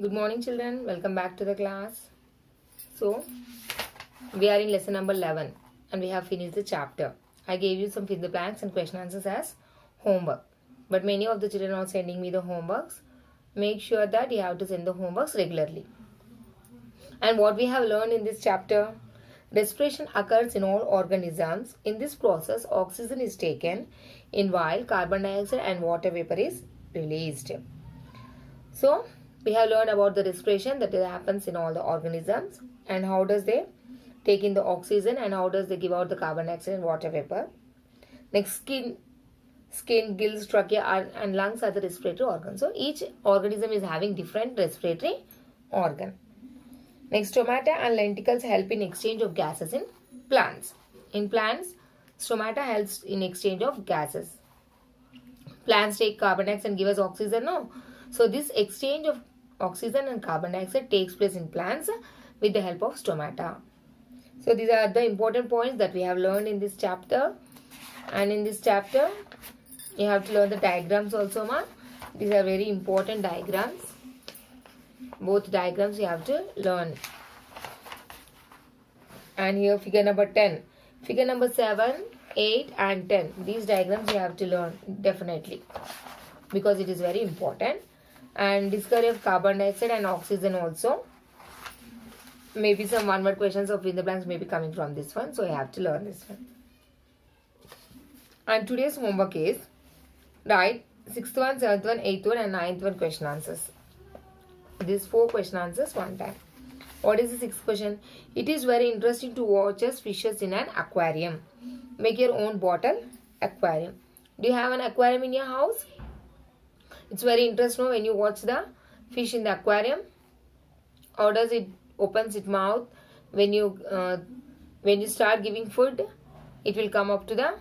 Good morning, children. Welcome back to the class. So, we are in lesson number 11 and we have finished the chapter. I gave you some fill the blanks and question answers as homework. But many of the children are sending me the homeworks. Make sure that you have to send the homeworks regularly. And what we have learned in this chapter, respiration occurs in all organisms. In this process, oxygen is taken in while carbon dioxide and water vapor is released. So, we have learned about the respiration that happens in all the organisms and how does they take in the oxygen and how does they give out the carbon dioxide and water vapor. Next, skin, gills, trachea and lungs are the respiratory organs. So, each organism is having different respiratory organ. Next, stomata and lenticles help in exchange of gases in plants. In plants, stomata helps in exchange of gases. Plants take carbon dioxide and give us oxygen, no? So, this exchange of oxygen and carbon dioxide takes place in plants with the help of stomata. So, these are the important points that we have learned in this chapter. And in this chapter, you have to learn the diagrams also, ma. These are very important diagrams. Both diagrams you have to learn. And here figure number 10. Figure number 7, 8 and 10. These diagrams you have to learn definitely. Because it is very important. And discovery of carbon dioxide and oxygen also. Maybe some one-word questions of fill the blanks may be coming from this one. So, you have to learn this one. And today's homework is write 6th one, 7th one, 8th one and 9th one question answers. These 4 question answers one time. What is the 6th question? It is very interesting to watch us fishes in an aquarium. Make your own bottle aquarium. Do you have an aquarium in your house? It's very interesting when you watch the fish in the aquarium. How does it opens its mouth? When you start giving food, it will come up to the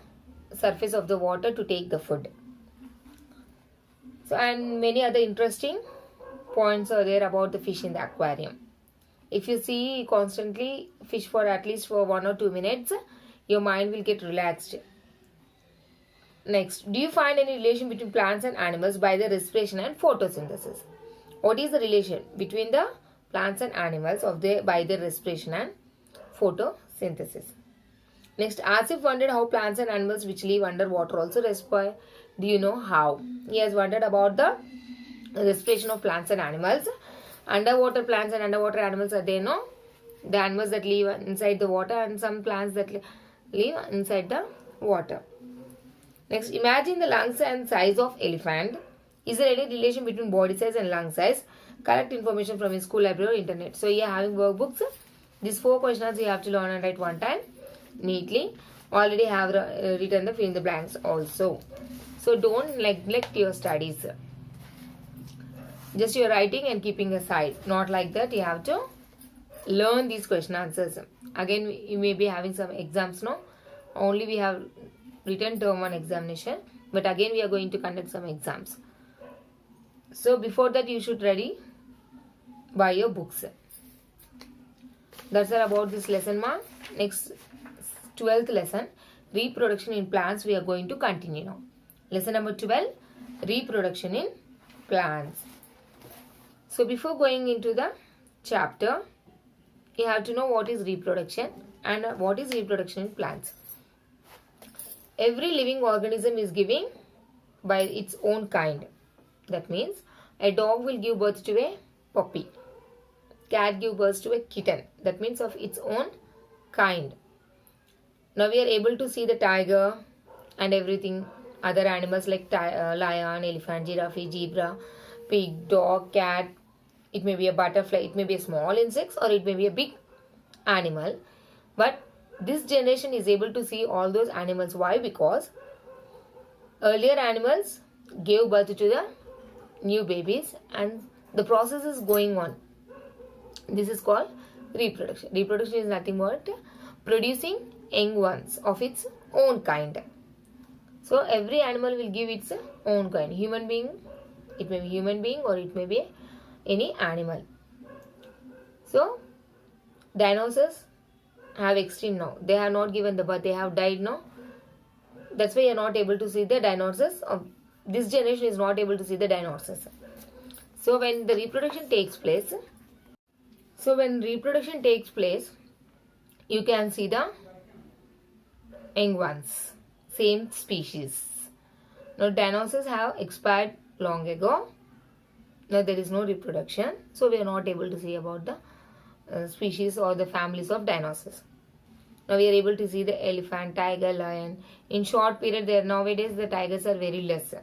surface of the water to take the food. So, and many other interesting points are there about the fish in the aquarium. If you see constantly fish for at least for 1 or 2 minutes, your mind will get relaxed. Next, do you find any relation between plants and animals by the respiration and photosynthesis? What is the relation between the plants and animals by the respiration and photosynthesis? Next, Asif wondered how plants and animals which live underwater also respire. Do you know how? He has wondered about the respiration of plants and animals. Underwater plants and underwater animals are there, no? The animals that live inside the water and some plants that live inside the water. Next, imagine the lungs and size of elephant. Is there any relation between body size and lung size? Collect information from your school library or internet. So, you are having workbooks. These 4 questions you have to learn and write one time neatly. Already have written the fill in the blanks also. So, don't neglect your studies. Just your writing and keeping aside. Not like that. You have to learn these question answers. Again, you may be having some exams, no? Only we have written term 1 examination, but again we are going to conduct some exams. So before that you should ready by your books. That's all about this lesson, ma. Next 12th lesson, reproduction in plants, we are going to continue now. Lesson number 12, reproduction in plants. So before going into the chapter, you have to know what is reproduction and what is reproduction in plants. Every living organism is giving by its own kind. That means a dog will give birth to a puppy. Cat give birth to a kitten. That means of its own kind. Now we are able to see the tiger and everything. Other animals like lion, elephant, giraffe, zebra, pig, dog, cat. It may be a butterfly. It may be a small insect or it may be a big animal. But this generation is able to see all those animals. Why? Because earlier animals gave birth to the new babies and the process is going on. This is called reproduction. Reproduction is nothing but producing young ones of its own kind. So every animal will give its own kind. Human being, it may be human being or it may be any animal. So dinosaurs have extreme now. They have not given the birth. They have died now. That's why you are not able to see the dinosaurs. This generation is not able to see the dinosaurs. So when the reproduction takes place, you can see the young ones, same species. Now dinosaurs have expired long ago. Now there is no reproduction, so we are not able to see about the species or the families of dinosaurs. Now we are able to see the elephant, tiger, lion. In short period, nowadays the tigers are very less.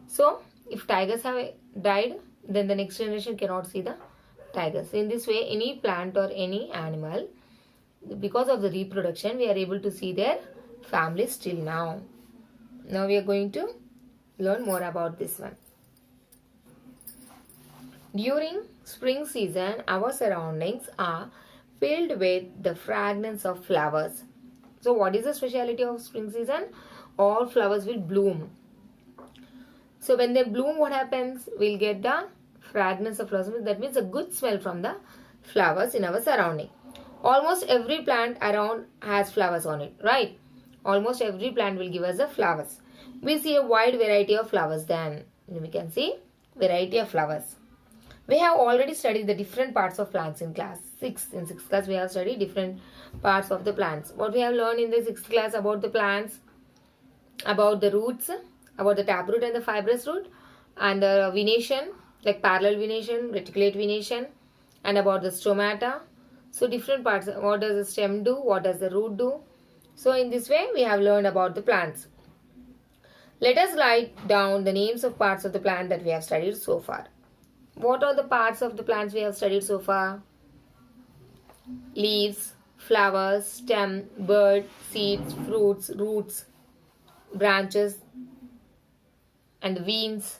So if tigers have died, then the next generation cannot see the tigers. In this way, any plant or any animal, because of the reproduction, we are able to see their families till now. Now we are going to learn more about this one. During spring season, our surroundings are filled with the fragrance of flowers. So what is the speciality of spring season? All flowers will bloom. So when they bloom, what happens? We'll get the fragrance of flowers. That means a good smell from the flowers in our surrounding. Almost every plant around has flowers on it, right? Almost every plant will give us the flowers. We see a wide variety of flowers. Then we can see variety of flowers. We have already studied the different parts of plants in class 6. In 6th class, we have studied different parts of the plants. What we have learned in the 6th class about the plants, about the roots, about the taproot and the fibrous root, and the venation, like parallel venation, reticulate venation, and about the stomata. So different parts, what does the stem do, what does the root do. So in this way, we have learned about the plants. Let us write down the names of parts of the plant that we have studied so far. What are the parts of the plants we have studied so far? Leaves, flowers, stem, bud, seeds, fruits, roots, branches, and the veins,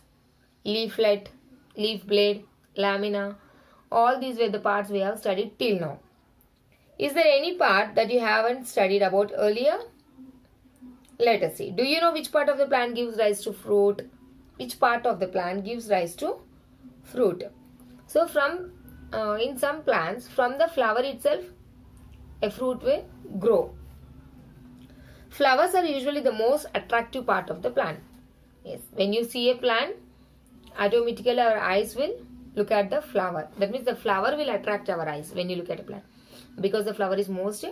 leaflet, leaf blade, lamina. All these were the parts we have studied till now. Is there any part that you haven't studied about earlier? Let us see. Do you know which part of the plant gives rise to fruit? Which part of the plant gives rise to fruit? So in some plants, from the flower itself, a fruit will grow. Flowers are usually the most attractive part of the plant. Yes, when you see a plant, automatically our eyes will look at the flower. That means the flower will attract our eyes when you look at a plant, because the flower is most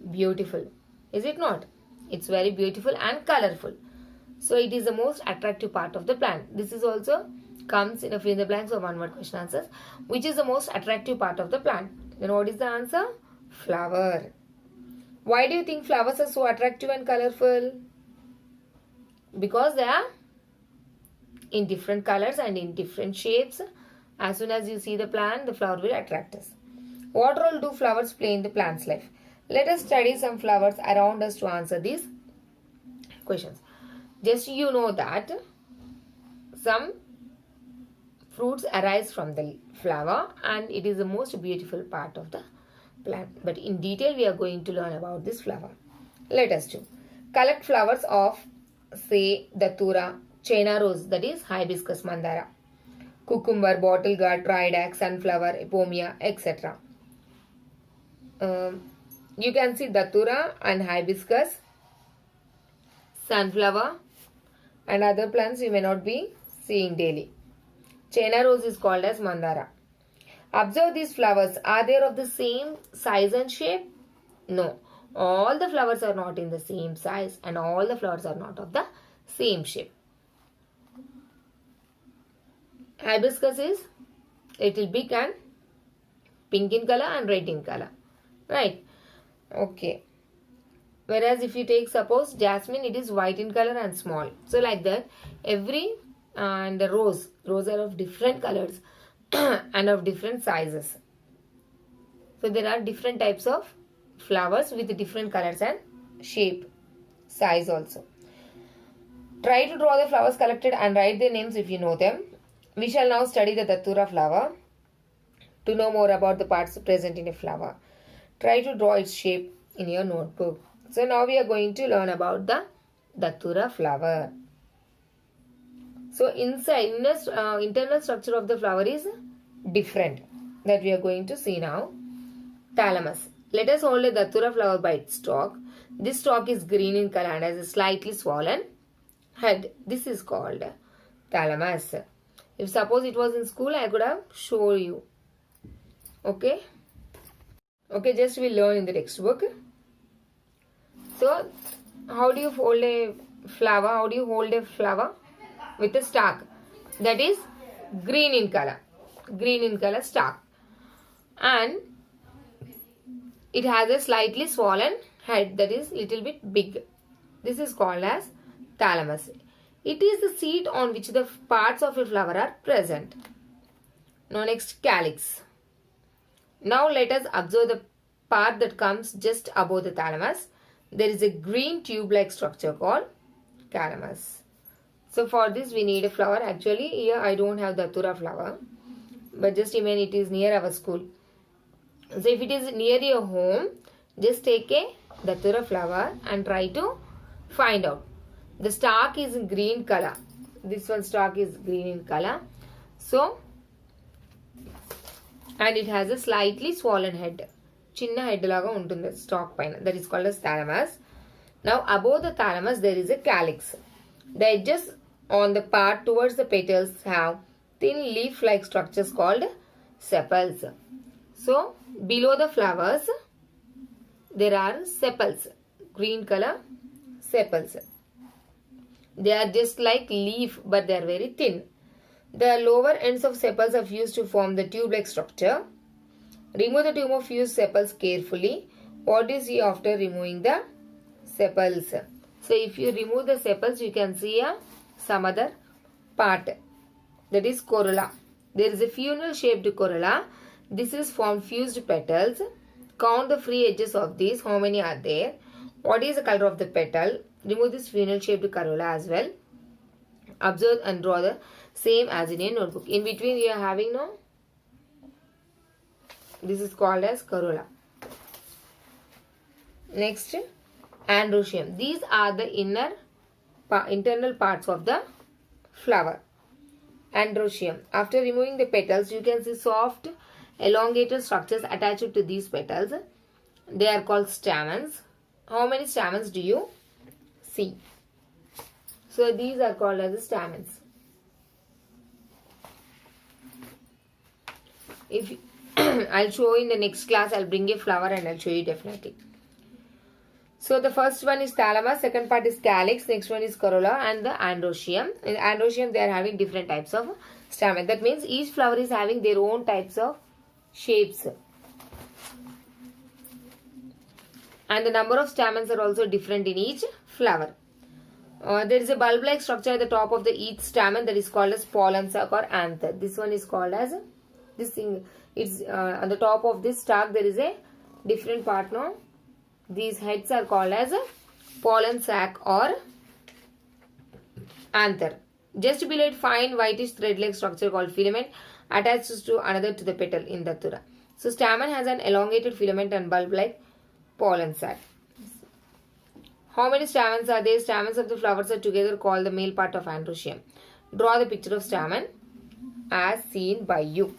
beautiful. Is it not? It's very beautiful and colorful. So it is the most attractive part of the plant. This is also comes in a fill in the blanks or one word question answers. Which is the most attractive part of the plant? Then what is the answer? Flower. Why do you think flowers are so attractive and colorful? Because they are in different colors and in different shapes. As soon as you see the plant, the flower will attract us. What role do flowers play in the plant's life? Let us study some flowers around us to answer these questions. Just you know that some fruits arise from the flower and it is the most beautiful part of the plant. But in detail we are going to learn about this flower. Let us do. Collect flowers of, say, datura, China rose, that is hibiscus mandara, cucumber, bottle gourd, triadac, sunflower, epomia, etc. You can see datura and hibiscus, sunflower, and other plants you may not be seeing daily. China rose is called as mandara. Observe these flowers. Are they of the same size and shape? No. All the flowers are not in the same size and all the flowers are not of the same shape. Hibiscus is little big and pink in color and red in color. Right? Okay. Whereas if you take suppose jasmine, it is white in color and small. So like that, and the rose are of different colors and of different sizes. So there are different types of flowers with different colors and shape, size also. Try to draw the flowers collected and write their names if you know them. We shall now study the datura flower. To know more about the parts present in a flower, try to draw its shape in your notebook. So now we are going to learn about the datura flower. So inside, internal structure of the flower is different, that we are going to see now. Thalamus. Let us hold a datura flower by its stalk. This stalk is green in color and has a slightly swollen head. This is called thalamus. If suppose it was in school, I could have shown you. Okay. Okay, just we learn in the textbook. So, how do you hold a flower? How do you hold a flower? With a stalk. That is green in color. Green in color stalk. And it has a slightly swollen head that is little bit big. This is called as thalamus. It is the seat on which the parts of a flower are present. Now next, calyx. Now let us observe the part that comes just above the thalamus. There is a green tube-like structure called calamus. So for this we need a flower. Actually here I don't have the datura flower, but just imagine it is near our school. So if it is near your home, just take a datura flower and try to find out. The stalk is in green color. This one stalk is green in color. So, and it has a slightly swollen head. Chinna head laga untundi stalk paina. That is called as thalamus. Now above the thalamus there is a calyx. The edges on the part towards the petals have thin leaf-like structures called sepals. So below the flowers there are sepals. Green color sepals. They are just like leaf, but they are very thin. The lower ends of sepals are fused to form the tube-like structure. Remove the tube of fused sepals carefully. What do you see after removing the sepals? So if you remove the sepals, you can see some other part. That is corolla. There is a funnel-shaped corolla. This is from fused petals. Count the free edges of these. How many are there? What is the color of the petal? Remove this funnel-shaped corolla as well. Observe and draw the same as in a notebook. In between you are having no. This is called as corolla. Next, androecium. These are the internal parts of the flower. Androecium. After removing the petals, you can see soft, elongated structures attached to these petals. They are called stamens. How many stamens do you see? So these are called as the stamens. If I'll show in the next class, I'll bring a flower and I'll show you definitely. So the first one is thalamus, second part is calyx, next one is corolla and the androecium. In androecium they are having different types of stamen. That means each flower is having their own types of shapes. And the number of stamens are also different in each flower. There is a bulb-like structure at the top of each stamen that is called as pollen sac or anther. This one is called as this thing. It's on the top of this stalk there is a different part. No, these heads are called as a pollen sac or anther. Just below it, fine whitish thread-like structure called filament attaches to another to the petal in datura. So stamen has an elongated filament and bulb-like pollen sac. How many stamens are there? Stamens of the flowers are together called the male part of androecium. Draw the picture of stamen as seen by you.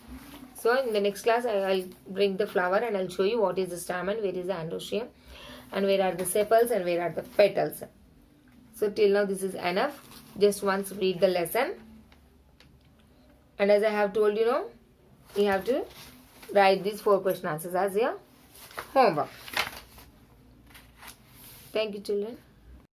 So in the next class I'll bring the flower and I'll show you what is the stamen, where is the androecium, and where are the sepals and where are the petals. So till now this is enough. Just once read the lesson. And as I have told you now, you have to write these 4 question answers as your homework. Thank you, children.